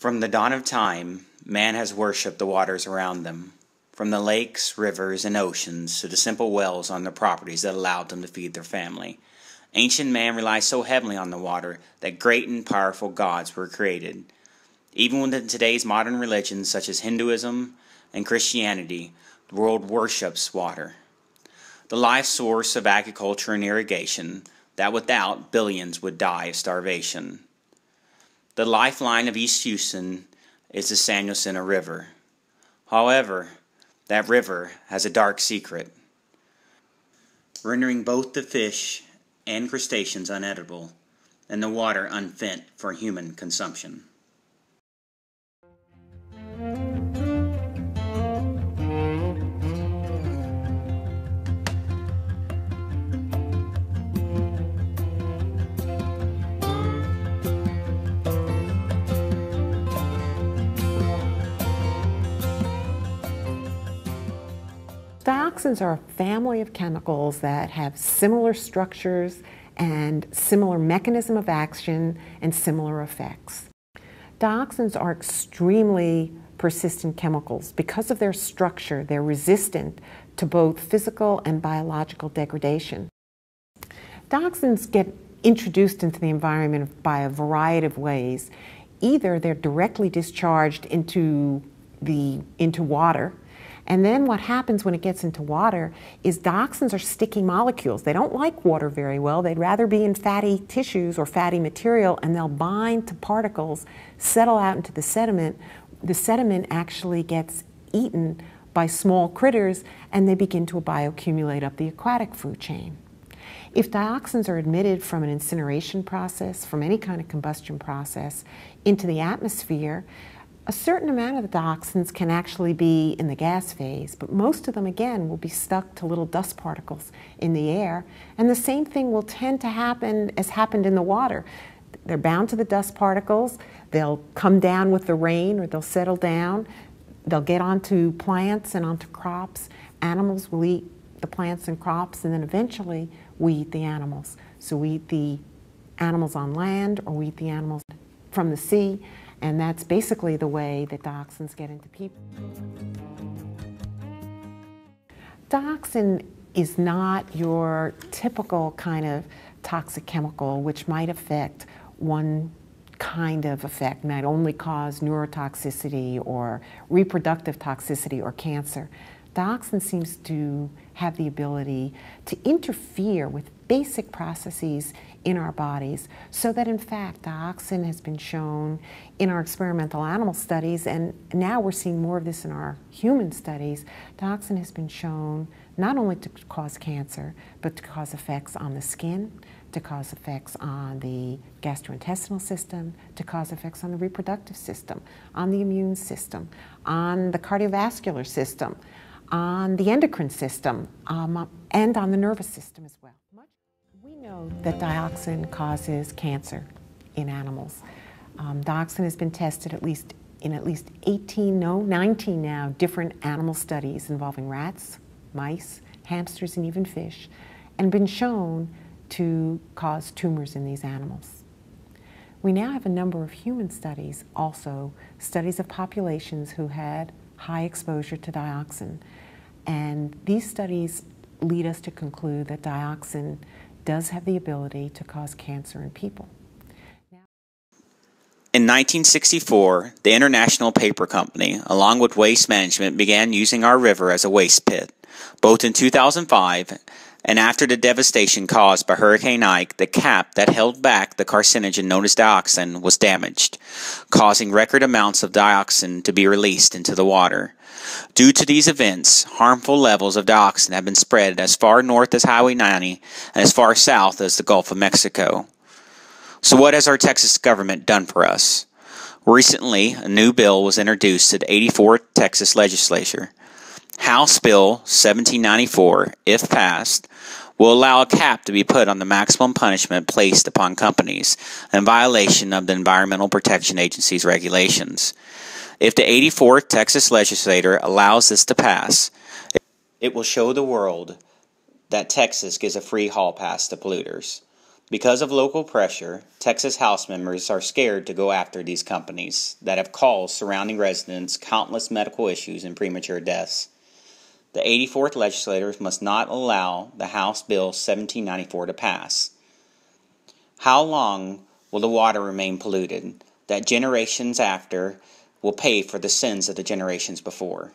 From the dawn of time, man has worshipped the waters around them, from the lakes, rivers, and oceans to the simple wells on their properties that allowed them to feed their family. Ancient man relied so heavily on the water that great and powerful gods were created. Even within today's modern religions such as Hinduism and Christianity, the world worships water, the life source of agriculture and irrigation, that without billions would die of starvation. The lifeline of East Houston is the San Jacinto River. However, that river has a dark secret, rendering both the fish and crustaceans unedible and the water unfit for human consumption. Dioxins are a family of chemicals that have similar structures and similar mechanism of action and similar effects. Dioxins are extremely persistent chemicals. Because of their structure, they're resistant to both physical and biological degradation. Dioxins get introduced into the environment by a variety of ways. Either they're directly discharged into water, and then what happens when it gets into water is dioxins are sticky molecules. They don't like water very well. They'd rather be in fatty tissues or fatty material, and they'll bind to particles, settle out into the sediment. The sediment actually gets eaten by small critters, and they begin to bioaccumulate up the aquatic food chain. If dioxins are emitted from an incineration process, from any kind of combustion process, into the atmosphere, a certain amount of the dioxins can actually be in the gas phase, but most of them, again, will be stuck to little dust particles in the air. And the same thing will tend to happen as happened in the water. They're bound to the dust particles. They'll come down with the rain, or they'll settle down. They'll get onto plants and onto crops. Animals will eat the plants and crops, and then eventually we eat the animals. So we eat the animals on land, or we eat the animals from the sea. And that's basically the way that dioxins get into people. Dioxin is not your typical kind of toxic chemical which might affect one kind of effect, might only cause neurotoxicity or reproductive toxicity or cancer. Dioxin seems to have the ability to interfere with basic processes in our bodies, so that in fact dioxin has been shown in our experimental animal studies, and now we're seeing more of this in our human studies. Dioxin has been shown not only to cause cancer, but to cause effects on the skin, to cause effects on the gastrointestinal system, to cause effects on the reproductive system, on the immune system, on the cardiovascular system, on the endocrine system, and on the nervous system as well. We know that dioxin causes cancer in animals. Dioxin has been tested in at least 19 now, different animal studies involving rats, mice, hamsters, and even fish, and been shown to cause tumors in these animals. We now have a number of human studies, also studies of populations who had high exposure to dioxin, and these studies lead us to conclude that dioxin does have the ability to cause cancer in people. In 1964, the International Paper Company, along with Waste Management, began using our river as a waste pit. Both in 2005 and after the devastation caused by Hurricane Ike, the cap that held back the carcinogen known as dioxin was damaged, causing record amounts of dioxin to be released into the water. Due to these events, harmful levels of dioxin have been spread as far north as Highway 90 and as far south as the Gulf of Mexico. So what has our Texas government done for us? Recently, a new bill was introduced to the 84th Texas legislature. House Bill 1794, if passed, will allow a cap to be put on the maximum punishment placed upon companies in violation of the Environmental Protection Agency's regulations. If the 84th Texas legislature allows this to pass, it will show the world that Texas gives a free hall pass to polluters. Because of local pressure, Texas House members are scared to go after these companies that have caused surrounding residents countless medical issues and premature deaths. The 84th legislators must not allow the House Bill 1794 to pass. How long will the water remain polluted that generations after will pay for the sins of the generations before?